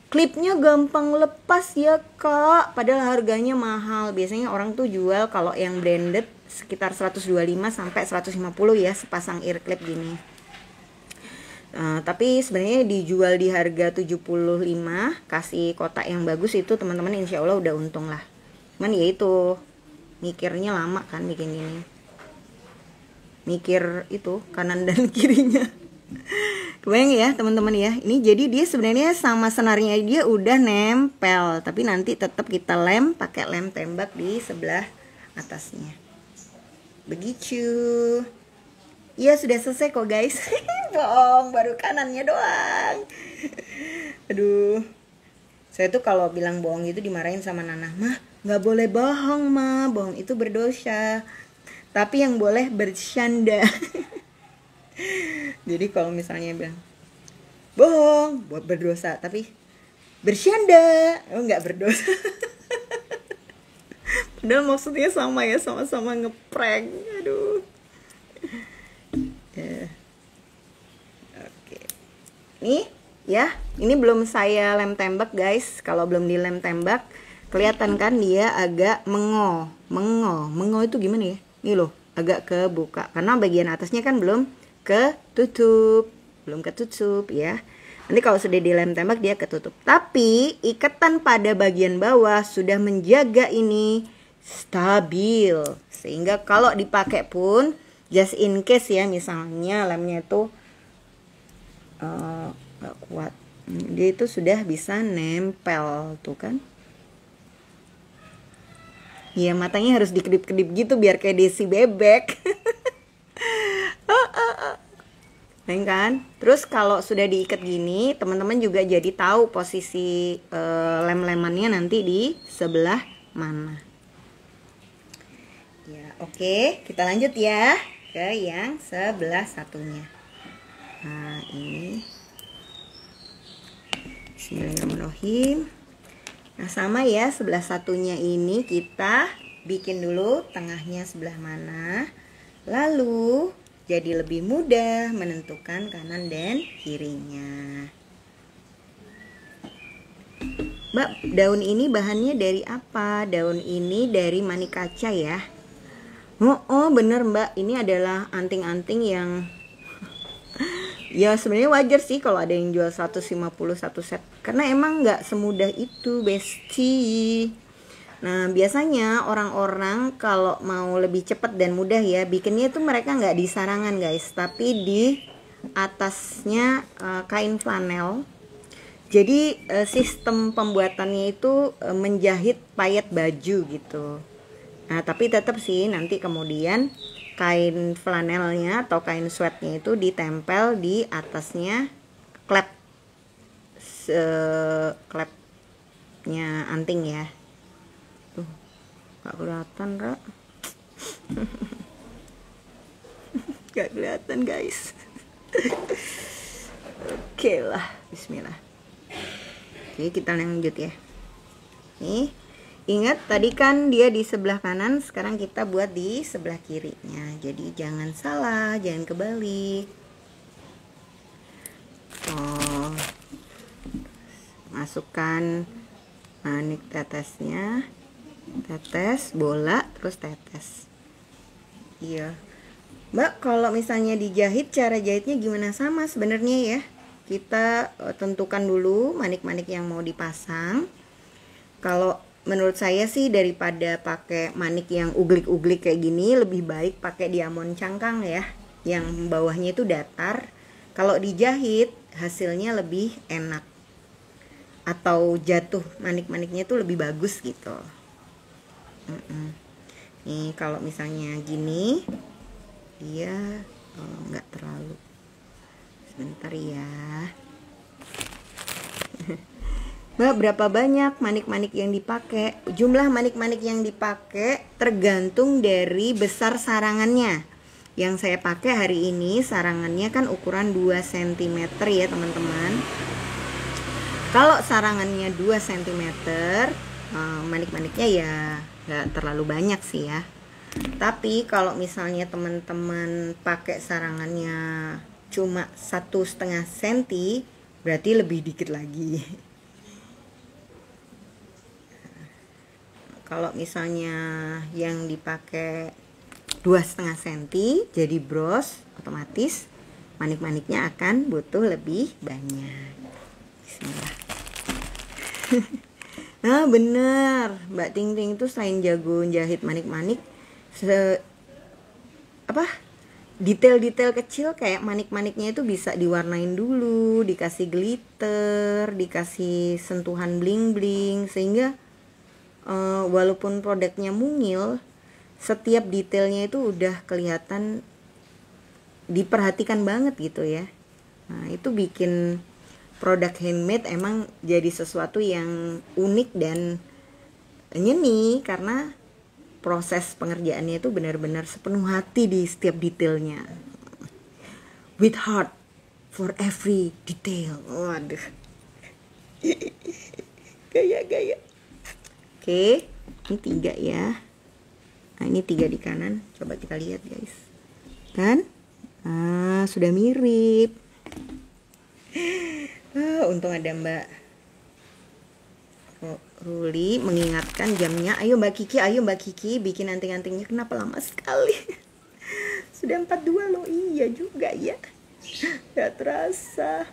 Speaker 1: klipnya gampang lepas ya kak, padahal harganya mahal. Biasanya orang tuh jual kalau yang branded sekitar 125 sampai 150 ya sepasang ear clip gini. Tapi sebenarnya dijual di harga 75, kasih kotak yang bagus itu teman-teman insya Allah udah untung lah. Cuman ya itu mikirnya lama kan bikin gini, mikir itu kanan dan kirinya. Kebayang ya teman-teman ya. Ini jadi dia sebenarnya sama senarnya dia udah nempel, tapi nanti tetap kita lem pakai lem tembak di sebelah atasnya. Begitu. Ya sudah selesai kok guys. Bohong, baru kanannya doang. Aduh. Saya tuh kalau bilang bohong itu dimarahin sama Nana. Mah, nggak boleh bohong mah, bohong itu berdosa. Tapi yang boleh bercanda. Jadi kalau misalnya bilang bohong, buat berdosa, tapi bercanda, oh nggak berdosa. Padahal maksudnya sama ya, sama-sama ngeprank. Aduh. Oke. Nih ya, ini belum saya lem tembak guys. Kalau belum dilem tembak, kelihatan kan dia agak mengo itu gimana ya? Nih loh, agak kebuka karena bagian atasnya kan belum ketutup ya. Nanti kalau sudah dilem tembak dia ketutup. Tapi ikatan pada bagian bawah sudah menjaga ini stabil, sehingga kalau dipakai pun just in case ya, misalnya lemnya itu gak kuat, dia itu sudah bisa nempel tuh kan. Ya matanya harus dikedip-kedip gitu biar kayak Desi bebek. Kan? Terus kalau sudah diikat gini, teman-teman juga jadi tahu posisi lem-lemannya nanti di sebelah mana. Ya, oke, kita lanjut ya ke yang sebelah satunya. Nah, ini. Bismillahirrahmanirrahim. Nah, sama ya, sebelah satunya ini kita bikin dulu tengahnya sebelah mana. Lalu jadi lebih mudah menentukan kanan dan kirinya. Mbak, daun ini bahannya dari apa? Daun ini dari manik kaca ya. Oh bener Mbak, ini adalah anting-anting yang ya sebenarnya wajar sih kalau ada yang jual 150 satu set. Karena emang nggak semudah itu, Besti. Nah biasanya orang-orang kalau mau lebih cepat dan mudah ya, bikinnya itu mereka nggak di sarangan guys, tapi di atasnya kain flanel. Jadi sistem pembuatannya itu menjahit payet baju gitu. Nah tapi tetap sih nanti kemudian kain flanelnya atau kain sweatnya itu ditempel di atasnya klepnya anting ya. Tuh, gak kelihatan Ra. Gak kelihatan guys. Oke lah, bismillah. Oke, kita lanjut ya. Nih, ingat tadi kan dia di sebelah kanan, sekarang kita buat di sebelah kirinya. Jadi jangan salah, jangan kebalik. Oh, masukkan manik tetesnya, tetes bola, terus tetes. Iya, Mbak, kalau misalnya dijahit, cara jahitnya gimana? Sama sebenarnya ya. Kita tentukan dulu manik-manik yang mau dipasang. Kalau menurut saya sih daripada pakai manik yang uglik-uglik kayak gini, lebih baik pakai diamond cangkang ya, yang bawahnya itu datar. Kalau dijahit hasilnya lebih enak, atau jatuh manik-maniknya itu lebih bagus gitu. Nih kalau misalnya gini, dia nggak terlalu. Sebentar ya. Mbak, berapa banyak manik-manik yang dipakai? Jumlah manik-manik yang dipakai tergantung dari besar sarangannya. Yang saya pakai hari ini sarangannya kan ukuran 2 cm ya teman-teman. Kalau sarangannya 2 cm, manik-maniknya ya nggak terlalu banyak sih ya. Tapi kalau misalnya teman-teman pakai sarangannya cuma 1,5 cm, berarti lebih dikit lagi. Kalau misalnya yang dipakai 2,5 cm jadi bros, otomatis manik-maniknya akan butuh lebih banyak. Bismillah. Nah bener, Mbak Ting Ting itu selain jago jahit manik-manik, detail-detail kecil kayak manik-maniknya itu bisa diwarnain dulu, dikasih glitter, dikasih sentuhan bling-bling, sehingga walaupun produknya mungil, setiap detailnya itu udah kelihatan diperhatikan banget gitu ya. Nah itu bikin produk handmade emang jadi sesuatu yang unik dan nyeni, karena proses pengerjaannya itu benar-benar sepenuh hati di setiap detailnya. With heart for every detail. Waduh. Gaya-gaya. Oke, ini 3 ya. Nah, ini 3 di kanan. Coba kita lihat guys. Kan? Nah, sudah mirip. Untung ada Mbak Ruli mengingatkan jamnya. Ayo Mbak Kiki bikin anting-antingnya. Kenapa lama sekali? Sudah 42 loh. Iya juga ya. Gak terasa.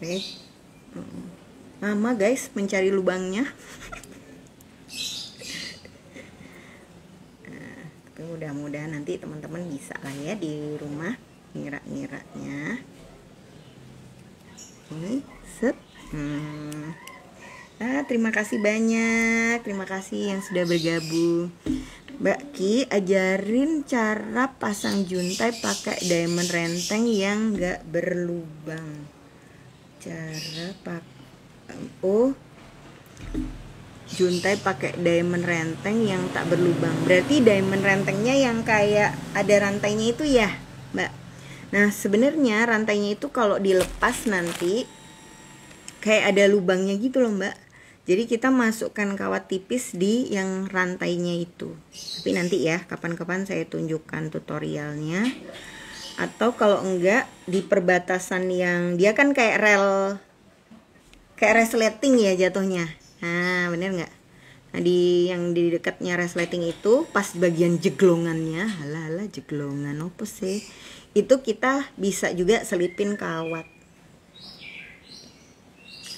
Speaker 1: Nih. Lama guys mencari lubangnya. Nah, tapi mudah-mudahan nanti teman-teman bisa lah ya di rumah ngira-ngiranya. Ini set. Terima kasih banyak. Terima kasih yang sudah bergabung. Mbak Ki, ajarin cara pasang juntai pakai diamond renteng yang gak berlubang. Cara juntai pakai diamond renteng yang tak berlubang. Berarti diamond rentengnya yang kayak ada rantainya itu ya, Mbak. Nah, sebenarnya rantainya itu kalau dilepas nanti kayak ada lubangnya gitu loh, Mbak. Jadi kita masukkan kawat tipis di yang rantainya itu. Tapi nanti ya, kapan-kapan saya tunjukkan tutorialnya. Atau kalau enggak di perbatasan yang dia kan kayak resleting ya jatuhnya. Nah, bener nggak? Nah, yang di dekatnya resleting itu pas bagian jeglongannya, halah jeglongan apa sih? Itu kita bisa juga selipin kawat.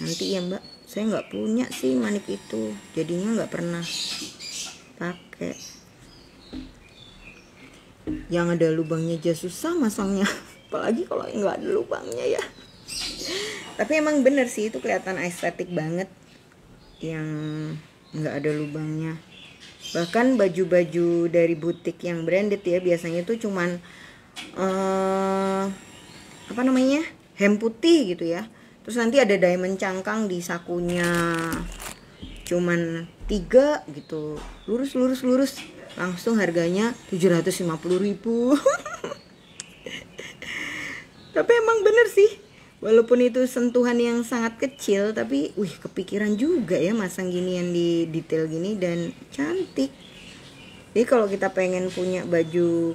Speaker 1: Nanti ya Mbak, saya nggak punya sih manik itu, jadinya nggak pernah pakai. Yang ada lubangnya aja susah masangnya, apalagi kalau nggak ada lubangnya ya. Tapi emang bener sih itu kelihatan estetik banget yang nggak ada lubangnya. Bahkan baju-baju dari butik yang branded ya biasanya tuh cuman apa namanya, hem putih gitu ya. Terus nanti ada diamond cangkang di sakunya, cuman 3 gitu, lurus, langsung harganya 750.000. Tapi emang bener sih, walaupun itu sentuhan yang sangat kecil, tapi kepikiran juga ya masang ginian di detail gini dan cantik. Jadi kalau kita pengen punya baju,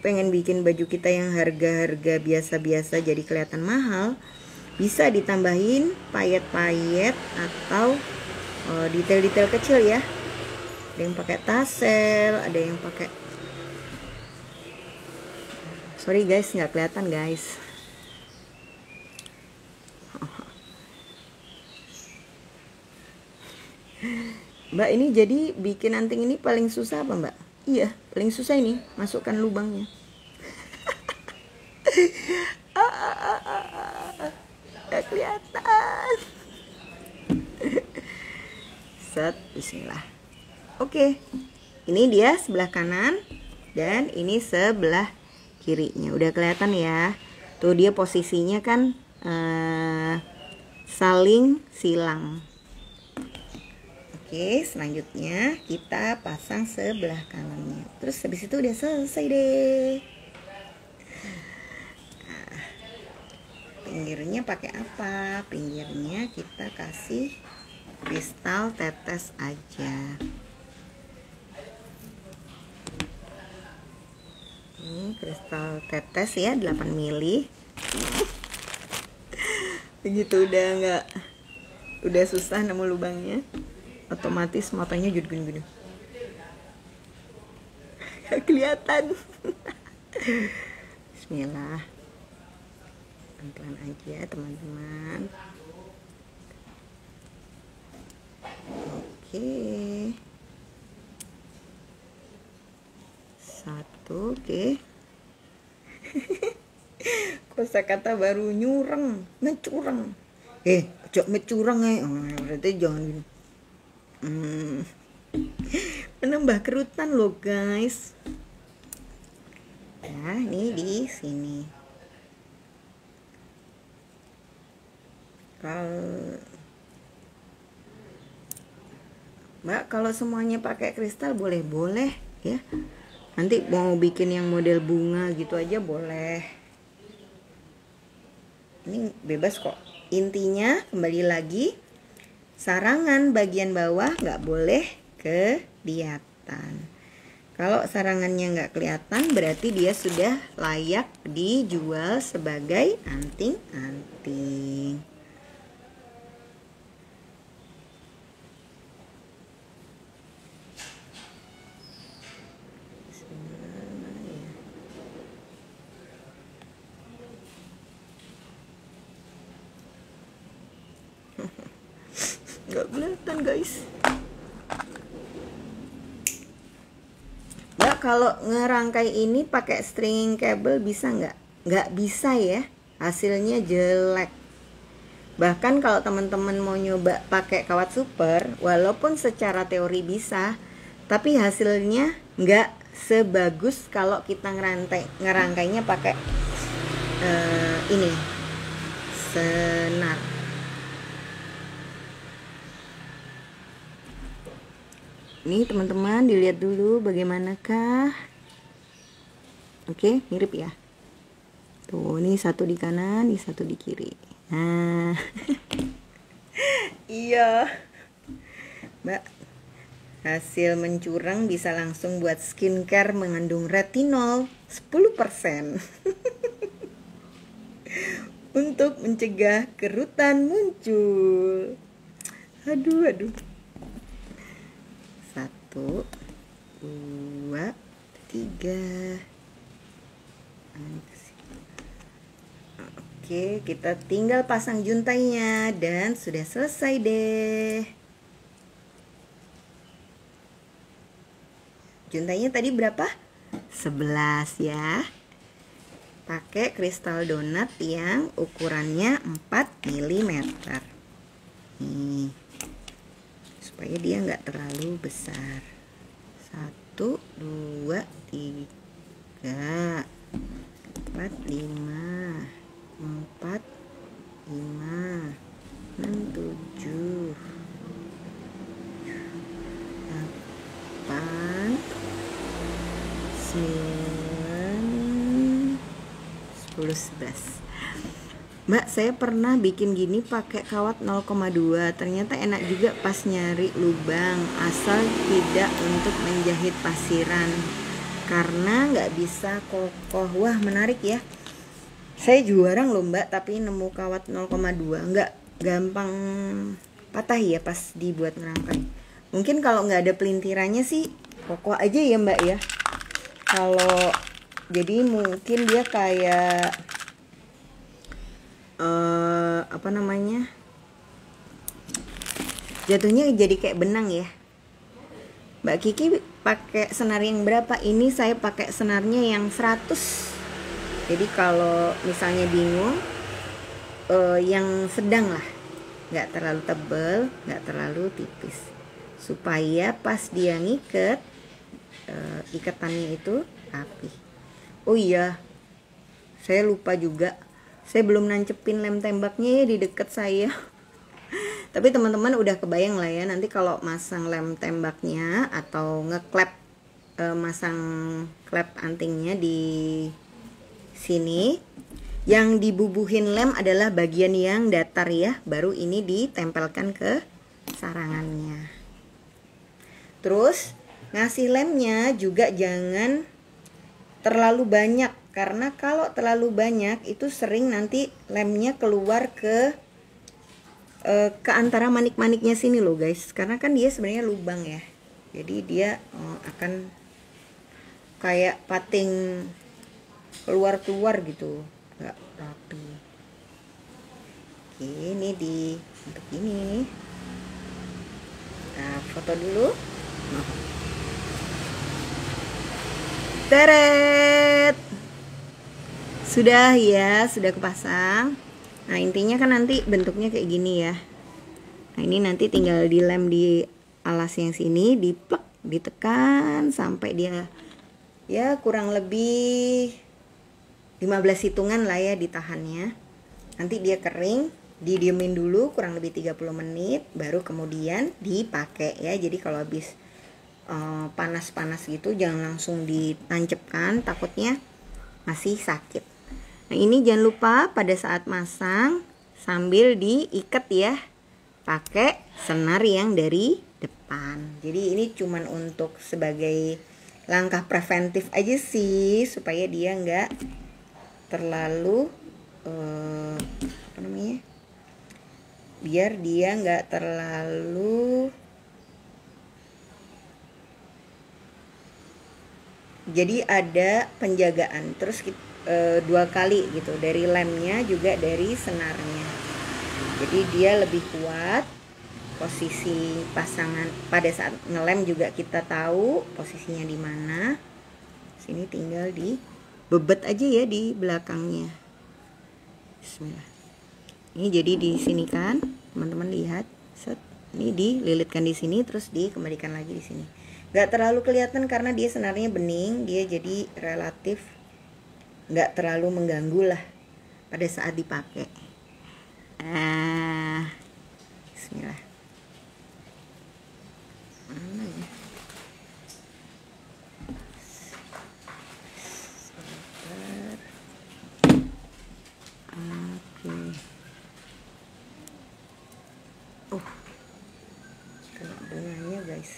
Speaker 1: pengen bikin baju kita yang harga-harga biasa-biasa jadi kelihatan mahal, bisa ditambahin payet-payet atau detail-detail kecil ya. Ada yang pakai tassel, ada yang pakai, sorry guys nggak kelihatan guys. Mbak, ini jadi bikin anting ini paling susah apa Mbak? Iya, paling susah ini masukkan lubangnya. Gak kelihatan. Set, bismillah. Oke, ini dia sebelah kanan dan ini sebelah kirinya. Udah kelihatan ya. Tuh dia posisinya kan saling silang. Oke, selanjutnya kita pasang sebelah kanannya. Terus habis itu udah selesai deh. Nah, pinggirnya pakai apa? Pinggirnya kita kasih kristal tetes aja. Ini kristal tetes ya, 8 mili. Begitu udah susah nemu lubangnya, otomatis matanya jadi gini-gini. Gak kelihatan. Bismillah. Pelan-pelan aja teman-teman. Oke. Satu, oke. Kosakata baru mecurang. Cok mecurang berarti jangan gini. Menambah kerutan loh guys. Nah, ini di sini. Mbak, kalau semuanya pakai kristal boleh ya. Nanti mau bikin yang model bunga gitu aja boleh. Ini bebas kok. Intinya kembali lagi, sarangan bagian bawah nggak boleh ke kelihatan. Kalau sarangannya nggak kelihatan, berarti dia sudah layak dijual sebagai anting-anting. Nggak kelihatan guys. Mbak, kalau ngerangkai ini pakai stringing cable bisa nggak? Nggak bisa ya, hasilnya jelek. Bahkan kalau teman-teman mau nyoba pakai kawat super, walaupun secara teori bisa, tapi hasilnya nggak sebagus kalau kita ngerangkainya pakai ini senar. Nih teman-teman, dilihat dulu bagaimanakah. Oke, mirip ya. Tuh, ini satu di kanan, ini satu di kiri. Nah. Iya. Mbak, hasil mencurang bisa langsung buat skincare mengandung retinol 10%. Untuk mencegah kerutan muncul. Aduh. 1, 2, 3. Oke, kita tinggal pasang juntainya dan sudah selesai deh. Juntainya tadi berapa? 11 ya. Pakai kristal donat yang ukurannya 4 mm. Nih, supaya dia nggak terlalu besar. 1, 2, 3, 4, 5, 4, 5, 6, 7, 8, 9, 10, 11. Mbak, saya pernah bikin gini pakai kawat 0,2. Ternyata enak juga pas nyari lubang, asal tidak untuk menjahit pasiran, karena nggak bisa kokoh. Wah, menarik ya. Saya jarang loh Mbak, tapi nemu kawat 0,2 nggak gampang patah ya pas dibuat ngerangkai. Mungkin kalau nggak ada pelintirannya sih kokoh aja ya Mbak ya. Kalau jadi mungkin dia kayak apa namanya, jatuhnya jadi kayak benang ya. Mbak Kiki pakai senar yang berapa? Ini saya pakai senarnya yang 100. Jadi kalau misalnya bingung, yang sedang lah, nggak terlalu tebal, nggak terlalu tipis, supaya pas dia ngikat, ikatannya itu rapi. Oh iya, saya lupa juga, saya belum nancepin lem tembaknya ya di deket saya. Tapi teman-teman udah kebayang lah ya, nanti kalau masang lem tembaknya atau ngeklep, masang klep antingnya di sini, yang dibubuhin lem adalah bagian yang datar ya, baru ini ditempelkan ke sarangannya. Terus ngasih lemnya juga jangan terlalu banyak, karena kalau terlalu banyak itu sering nanti lemnya keluar ke antara manik-maniknya sini loh guys, karena kan dia sebenarnya lubang ya, jadi dia akan kayak pating keluar gitu, nggak rapi. Oke, ini untuk ini kita foto dulu. Teret, sudah ya, sudah kepasang. Nah intinya kan nanti bentuknya kayak gini ya. Nah ini nanti tinggal dilem di alas yang sini, diplek, ditekan sampai dia ya kurang lebih 15 hitungan lah ya ditahannya. Nanti dia kering, didiemin dulu kurang lebih 30 menit, baru kemudian dipakai ya. Jadi kalau habis panas-panas gitu jangan langsung ditancapkan, takutnya masih sakit. Nah ini jangan lupa pada saat masang sambil diikat ya, pakai senar yang dari depan. Jadi ini cuman untuk sebagai langkah preventif aja sih, supaya dia nggak terlalu apa namanya, biar dia nggak terlalu, jadi ada penjagaan terus 2 kali gitu, dari lemnya juga dari senarnya. Jadi dia lebih kuat, posisi pasangan pada saat ngelem juga kita tahu posisinya di mana. Sini tinggal di bebet aja ya di belakangnya. Bismillah. Ini jadi di sini kan, teman-teman lihat, set. Ini dililitkan di sini terus dikembalikan lagi di sini. Gak terlalu kelihatan karena dia senarnya bening, dia jadi relatif gak terlalu mengganggu lah pada saat dipakai. Bismillah. Mana ya? Kena bunganya guys.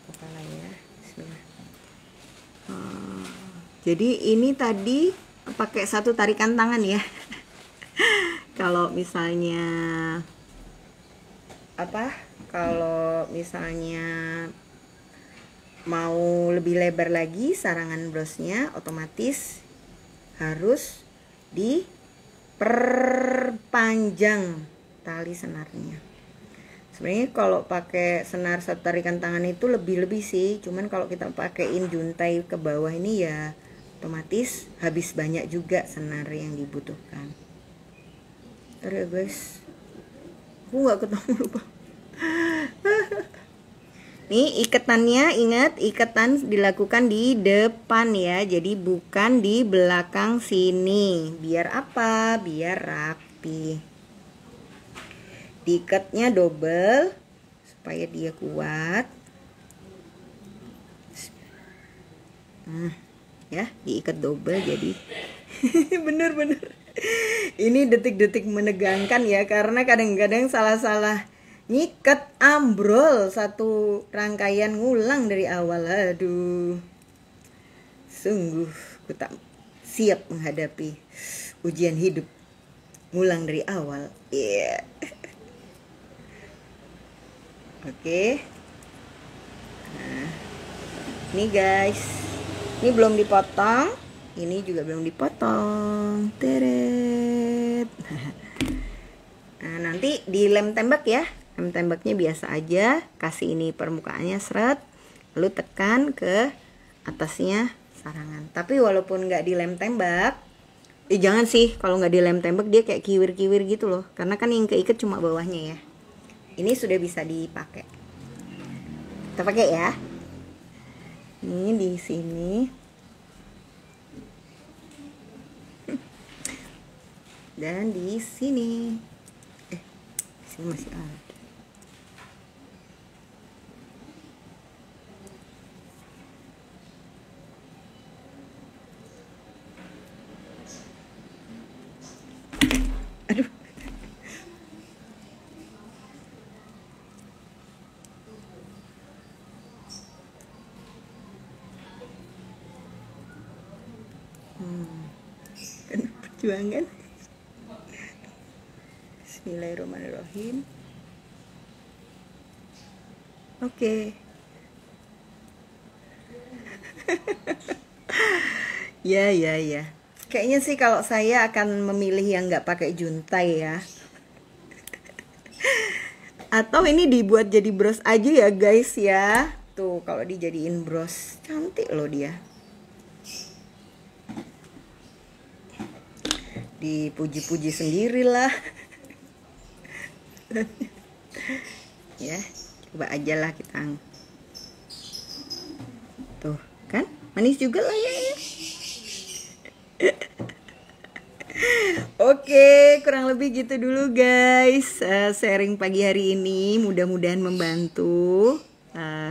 Speaker 1: Kepala ya. Bismillah. Jadi ini tadi pakai satu tarikan tangan ya. Kalau misalnya kalau misalnya mau lebih lebar lagi sarangan brosnya, otomatis harus diperpanjang tali senarnya. Sebenarnya kalau pakai senar satu tarikan tangan itu lebih sih, cuman kalau kita pakaiin juntai ke bawah ini ya otomatis habis banyak juga senar yang dibutuhkan. Ntar ya guys, aku nggak ketemu, lupa. Nih ikatannya, ingat ikatan dilakukan di depan ya, jadi bukan di belakang sini. Biar apa? Biar rapi. Diikatnya double supaya dia kuat. Ya, diikat double jadi bener. Ini detik-detik menegangkan ya, karena kadang-kadang salah-salah ngikat, ambrol satu rangkaian, ngulang dari awal. Aduh, sungguh ku tak siap menghadapi ujian hidup, ngulang dari awal. Yeah. Oke. Nah, ini guys, ini belum dipotong, ini juga belum dipotong. Teret. Nah, nanti dilem tembak ya. Lem tembaknya biasa aja, kasih ini permukaannya seret, lalu tekan ke atasnya sarangan. Tapi walaupun nggak dilem tembak, jangan sih, kalau nggak dilem tembak dia kayak kiwir-kiwir gitu loh, karena kan yang keikat cuma bawahnya ya. Ini sudah bisa dipakai. Kita pakai ya. Ini di sini. Dan di sini. Di sini masih ada. Aduh. Penuh perjuangan. Bismillahirrahmanirrahim. Oke. Ya. Kayaknya sih kalau saya akan memilih yang nggak pakai juntai ya. Atau ini dibuat jadi bros aja ya guys ya. Tuh kalau dijadiin bros cantik loh dia. Dipuji-puji sendirilah. Ya, coba aja lah kita. Tuh kan manis juga lah ya. Oke, kurang lebih gitu dulu guys, sharing pagi hari ini, mudah-mudahan membantu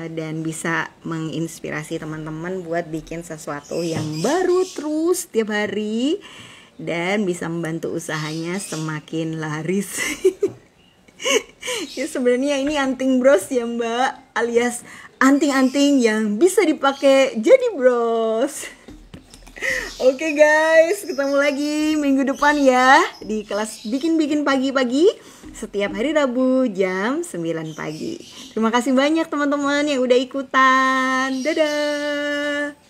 Speaker 1: dan bisa menginspirasi teman-teman buat bikin sesuatu yang baru terus tiap hari. dan bisa membantu usahanya semakin laris. Ya sebenarnya ini anting bros ya Mbak, alias anting-anting yang bisa dipakai jadi bros. Oke guys, ketemu lagi minggu depan ya di kelas bikin-bikin pagi-pagi setiap hari Rabu jam 9 pagi. Terima kasih banyak teman-teman yang udah ikutan. Dadah.